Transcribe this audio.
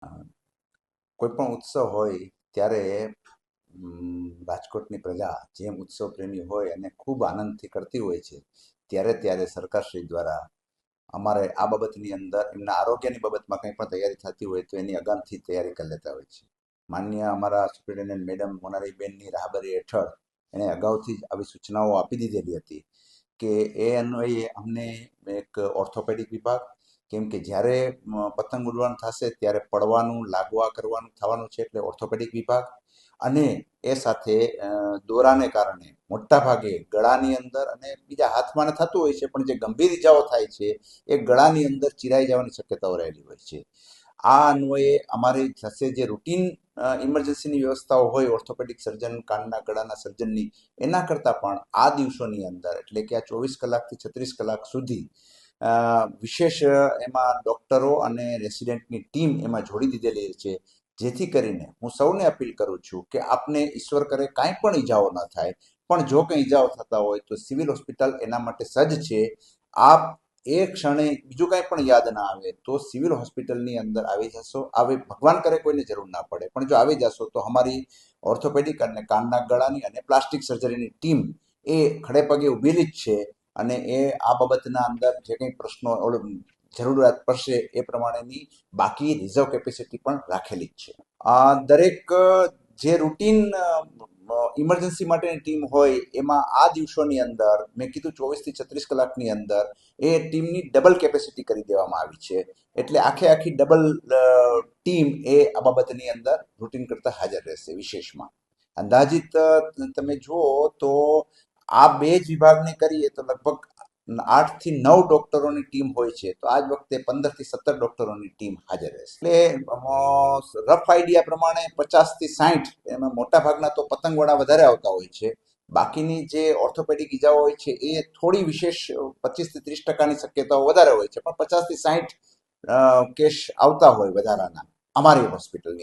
અ, કોઈ પણ ઉત્સવ હોય ત્યારે રાજકોટની પ્રજા જેમ ઉત્સવ પ્રેમી હોય અને ખૂબ આનંદથી કરતી હોય છે ત્યારે સરકારશ્રી દ્વારા અમારે આ બાબતની અંદર એમના આરોગ્યની બાબતમાં કંઈ પણ તૈયારી થતી હોય તો એની અગાઉથી તૈયારી કરી લેતા હોય છે. માન્ય અમારા સુપ્રિન્ટેન્ડન્ટ મેડમ મોનારીબેનની રાહબરી હેઠળ એણે અગાઉથી જ આવી સૂચનાઓ આપી દીધેલી હતી કે એ અન્વયે અમને એક ઓર્થોપેડિક વિભાગ, કેમ કે જ્યારે પતંગ ઉડવાનું થશે ત્યારે પડવાનું લાગવા કરવાનું થવાનું છે, એટલે ઓર્થોપેડિક વિભાગ અને એ સાથે દોરાને કારણે મોટા ભાગે ગળાની અંદર અને બીજા હાથમાં ને થતું હોય છે, પણ જે ગંભીર ઇજાઓ થાય છે એ ગળાની અંદર ચિરાઈ જવાની શક્યતાઓ રહેલી હોય છે. આ અન્વયે અમારી થશે જે રૂટીન ઇમરજન્સીની વ્યવસ્થાઓ હોય ઓર્થોપેડિક સર્જન, કાનના ગળાના સર્જનની, એના કરતાં પણ આ દિવસોની અંદર એટલે કે આ 24 કલાકથી 36 કલાક સુધી વિશેષ એમાં ડૉક્ટરો અને રેસિડેન્ટની ટીમ એમાં જોડી દીધેલી છે, જેથી કરીને હું સૌને અપીલ કરું છું કે આપને ઈશ્વર કરે કાંઈ પણ ઈજાઓ ન થાય, પણ જો કંઈ ઈજાઓ થતા હોય તો સિવિલ હોસ્પિટલ એના માટે સજ્જ છે. આપ એ ક્ષણે બીજું કાંઈ પણ યાદ ના આવે તો સિવિલ હોસ્પિટલની અંદર આવી જશો. આવી ભગવાન કરે કોઈને જરૂર ના પડે, પણ જો આવી જશો તો અમારી ઓર્થોપેડિક અને કાનના ગળાની અને પ્લાસ્ટિક સર્જરીની ટીમ એ ખડે પગે ઊભેલી જ છે અને એ આ બાબતના અંદર જે કંઈ પ્રશ્નો જરૂરિયાત પડશે એ પ્રમાણેની બાકી રિઝર્વ કેપેસિટી પણ રાખેલી જ છે. દરેક જે રૂટીન ઇમરજન્સી માટેની ટીમ હોય એમાં આ દિવસોની અંદર મેં કીધું 24 થી 36 કલાકની અંદર એ ટીમની ડબલ કેપેસિટી કરી દેવામાં આવી છે, એટલે આખી ડબલ ટીમ એ આ બાબતની અંદર રૂટીન કરતાં હાજર રહેશે. વિશેષમાં અંદાજિત તમે જુઓ તો આ બે જ વિભાગની કરીએ તો લગભગ 8 થી 9 ડોક્ટરોની ટીમ હોય છે, તો આજ વખતે 15 થી 17 ડોક્ટરોની ટીમ હાજર રહેશે. એટલે રફ આઈડિયા પ્રમાણે 50 થી 60 એમાં મોટા ભાગના તો પતંગવાળા વધારે આવતા હોય છે. બાકીની જે ઓર્થોપેડિક ઈજાઓ હોય છે એ થોડી વિશેષ 25 થી 30% શક્યતાઓ વધારે હોય છે, પણ 50 થી 60 કેસ આવતા હોય વધારાના અમારી હોસ્પિટલની